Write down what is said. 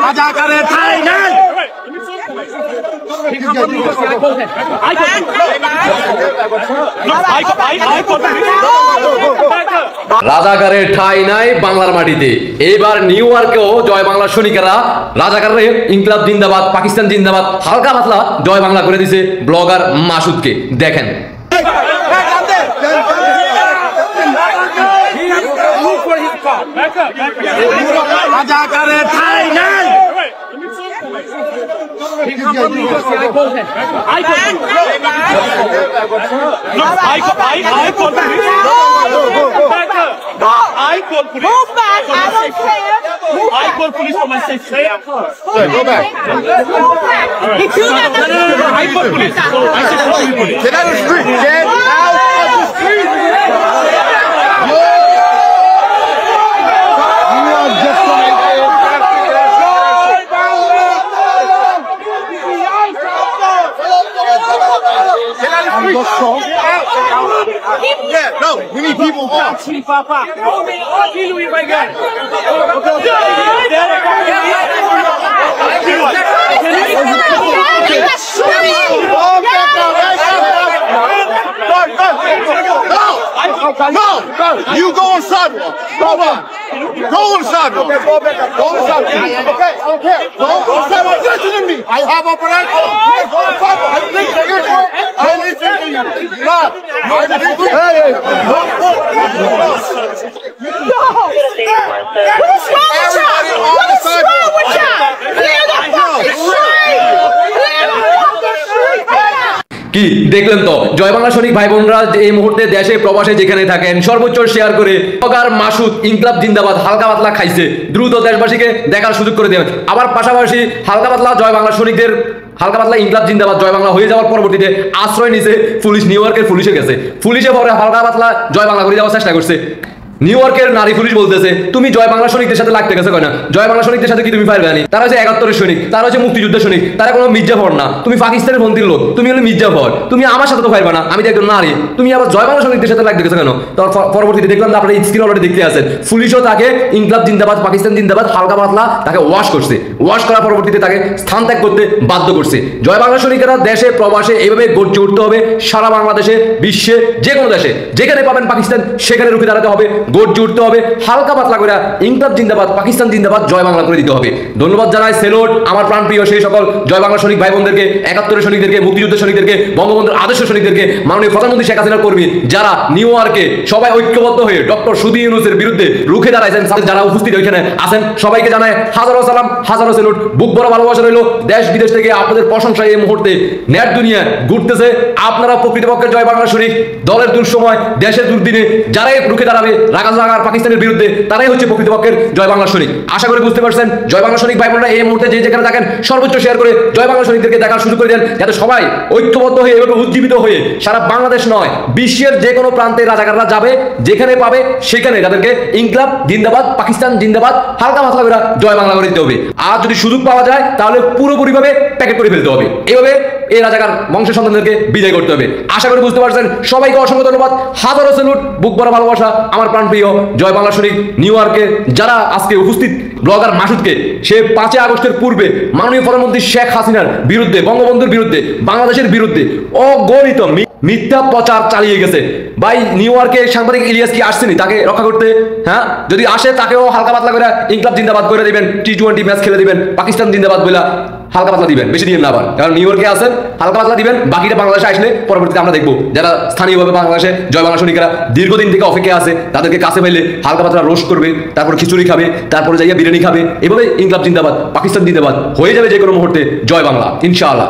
রাজাকারের ঠাঁই নাই। রাজাকারের ঠাঁই নাই বাংলার মাটিতে। এবার নিউ ইয়র্কেও জয় বাংলা সৈনিকেরা রাজাকারের ইনকলাব জিন্দাবাদ, পাকিস্তান জিন্দাবাদ হালকা পাতলা জয় বাংলা করে দিছে ব্লগার মাসুদকে। দেখেন রাজাকারের ঠাঁই নাই। I call police for my safety. Go back. I call police. I said call police. Get out of the street. Get out of the street. You are just yeah, no, we need people off. Papa. Kill you if I get. No, you go on sidewalk. Go on. Go on sidewalk. Go on sidewalk. Okay, okay. Go on sidewalk. Listen to me. I have a plan. Go on sidewalk. I listen to you. I listen to you. Stop. Hey. What's wrong with y'all? What is wrong with y'all? Clear the fucking street! Clear the fucking street! কি দেখলেন তো জয় বাংলা সৈনিক ভাই বোনরা এই মুহূর্তে দেশে প্রবাসে যেখানে থাকেন সর্বোচ্চ শেয়ার করে ব্লগার মাসুদ ইনকলাব জিন্দাবাদ হালকা পাতলা খাইছে, দ্রুত দেশবাসীকে দেখার সুযোগ করে দেবেন। আবার পাশাপাশি হালকা পাতলা জয় বাংলা সৈনিকদের হালকা পাতলা ইনকলাব জিন্দাবাদ জয় বাংলা হয়ে যাওয়ার পরবর্তীতে আশ্রয় নিছে পুলিশ, নিউ ইয়র্কের পুলিশে গেছে। পুলিশে পরে হালকা পাতলা জয় বাংলা করে যাওয়ার চেষ্টা করছে। নিউ ইয়র্কের নারী পুলিশ বলতেছে তুমি জয় বাংলা সৈনিকদের সাথে লাগতে গেছে কেন? জয় বাংলা সৈনিকদের সাথে কি তুমি পারবে না? তারা হচ্ছে ৭১-এর সৈনিক, তারা হচ্ছে মুক্তিযুদ্ধের সৈনিক, তারা কোনো মির্জাফর না। তুমি পাকিস্তানের বন্দির লোক, তুমি হলো মির্জাফর, তুমি আমার সাথে তো পারবে না। আমি তো একজন নারী, তুমি আবার জয় বাংলা সৈনিকদের সাথে লাগতে গেছে কেন? তার পরবর্তীতে দেখলাম আপনারা স্ক্রিন অলরেডি দেখতে আছেন, পুলিশও তাকে ইনকলাব জিন্দাবাদ পাকিস্তান জিন্দাবাদ হালকা পাতলা তাকে ওয়াশ করছে। ওয়াশ করার পরবর্তীতে তাকে স্থান ত্যাগ করতে বাধ্য করছে। জয় বাংলা সৈনিকেরা দেশে প্রবাসে এইভাবে গর্জে উঠতে হবে। সারা বাংলাদেশে, বিশ্বে যে কোনো দেশে যেখানে পাবেন পাকিস্তান সেখানে রুখে দাঁড়াতে হবে, গর্জে উঠতে হবে, হালকা পাতলা করে ইনকলাব জিন্দাবাদ পাকিস্তান জিন্দাবাদ জয় বাংলা করে দিতে হবে। ধন্যবাদ জানাই, সেলুট আমার প্রাণপ্রিয় সেই সকল জয় বাংলা সৈনিক ভাই বোনদেরকে, ৭১-এর সৈনিকদেরকে, মুক্তিযুদ্ধের সৈনিকদেরকে, বঙ্গবন্ধুর আদর্শ সৈনিকদেরকে, মাননীয় প্রধানমন্ত্রী শেখ হাসিনার কর্মী যারা নিউ ইয়র্কে সবাই ঐক্যবদ্ধ হয়ে ডক্টর সুধী ইউনূসের বিরুদ্ধে রুখে দাঁড়াইছেন, যারা উপস্থিত ওইখানে আছেন সবাইকে জানায় হাজারো সালাম, হাজারো সেলুট, বুক ভরা ভালোবাসা রইল। দেশ বিদেশ থেকে আপনাদের প্রশংসায় এই মুহূর্তে নেট দুনিয়া ঘুরতেছে। আপনারা প্রকৃতপক্ষে জয় বাংলা সৈনিক, দলের দুঃসময় দেশের দুর্দিনে যারাই রুখে দাঁড়াবে রাগাজাগার পাকিস্তানের বিরুদ্ধে তারাই হচ্ছে প্রকৃতপক্ষের জয় বাংলা সৈনিক। আশা করি বুঝতে পারছেন। জয় বাংলা সৈনিক ভাই বোনরা এই মুহূর্তে যে যেখানে থাকেন সর্বোচ্চ শেয়ার করে জয় বাংলা সৈনিকদেরকে দেখার সুযোগ করে দেন, যাতে সবাই ঐক্যবদ্ধ হয়ে এভাবে উজ্জীবিত হয়ে সারা বাংলাদেশ নয় বিশ্বের যে কোনো প্রান্তে রাজাকাররা যাবে, যেখানে পাবে সেখানে তাদেরকে ইনকলাব জিন্দাবাদ পাকিস্তান জিন্দাবাদ হালকা পাতলা করে জয় বাংলা করে দিতে হবে। আর যদি সুযোগ পাওয়া যায় তাহলে পুরোপুরিভাবে প্যাকেট করে ফেলতে হবে। এইভাবে এই রাজাকার বংশ সন্তানদেরকে বিদায় করতে হবে। আশা করি বুঝতে পারছেন। সবাইকে অসংখ্য ধন্যবাদ, হাজারো সেলুট, বুক ভরা ভালোবাসা আমার প্রাণপ্রিয় জয় বাংলা সৈনিক নিউ ইয়র্কে যারা আজকে উপস্থিত ব্লগার মাসুদকে সে ৫ আগস্টের পূর্বে মাননীয় প্রধানমন্ত্রী শেখ হাসিনার বিরুদ্ধে, বঙ্গবন্ধুর বিরুদ্ধে, বাংলাদেশের বিরুদ্ধে অগণিত মিথ্যা প্রচার চালিয়ে গেছে। ভাই নিউ ইয়র্কে সাংবাদিক ইলিয়াস কি আসছেনি তাকে রক্ষা করতে? হ্যাঁ, যদি আসে তাকেও হালকা পাতলা করে ইনকলাব জিন্দাবাদ করে দিবেন, T20 ম্যাচ খেলে দিবেন, পাকিস্তান জিন্দাবাদ বলে হালকা পাতলা দিবেন, বেশি দিবেন না আবার, কারণ নিউ ইয়র্কে আছেন হালকা পাতলা দিবেন। বাকিটা বাংলাদেশে আসলে পরবর্তীতে আমরা দেখবো যারা স্থানীয়ভাবে বাংলাদেশে জয় বাংলা সৈনিকেরা দীর্ঘদিন থেকে অপেক্ষা আছে তাদেরকে কাছে পাইলে হালকা পাতলা রোস্ট করবে, তারপর খিচুড়ি খাবে, তারপরে যাইয়া বিরিয়ানি খাবে। এভাবে ইনকলাব জিন্দাবাদ পাকিস্তান জিন্দাবাদ হয়ে যাবে যে কোনো মুহূর্তে জয় বাংলা ইনশাআল্লাহ।